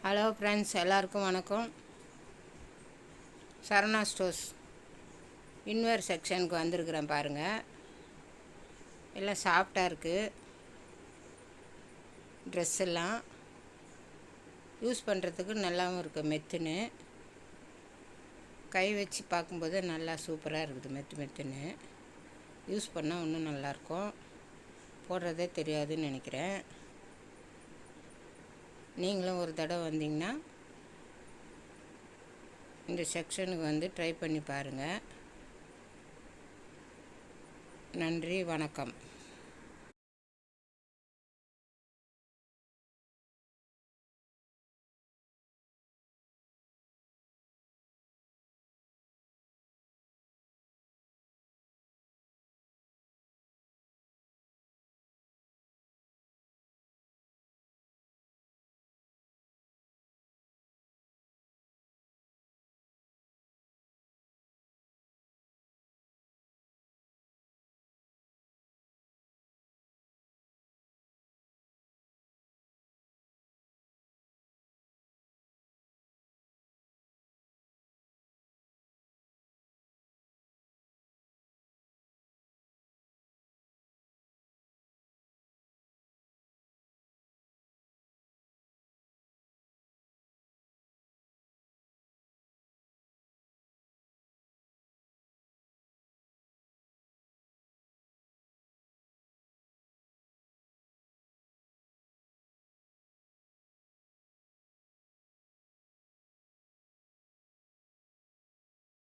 Hello friends, எல்லாருக்கும் வணக்கம். Saravana stores இன்வேர் செக்ஷனுக்கு வந்திருக்கிறேன் பாருங்கள். எல்லாம் சாஃப்டாக இருக்குது. ட்ரெஸ் எல்லாம் யூஸ் பண்ணுறதுக்கு நல்லாவும் இருக்குது. மெத்துன்னு கை வச்சு பார்க்கும்போது நல்லா சூப்பராக இருக்குது. மெத்துன்னு யூஸ் பண்ணால் இன்னும் நல்லாயிருக்கும். போடுறதே தெரியாதுன்னு நினைக்கிறேன். நீங்களும் ஒரு தடவை வந்தீங்கன்னா இந்த செக்ஷனுக்கு வந்து ட்ரை பண்ணி பாருங்கள். நன்றி, வணக்கம்.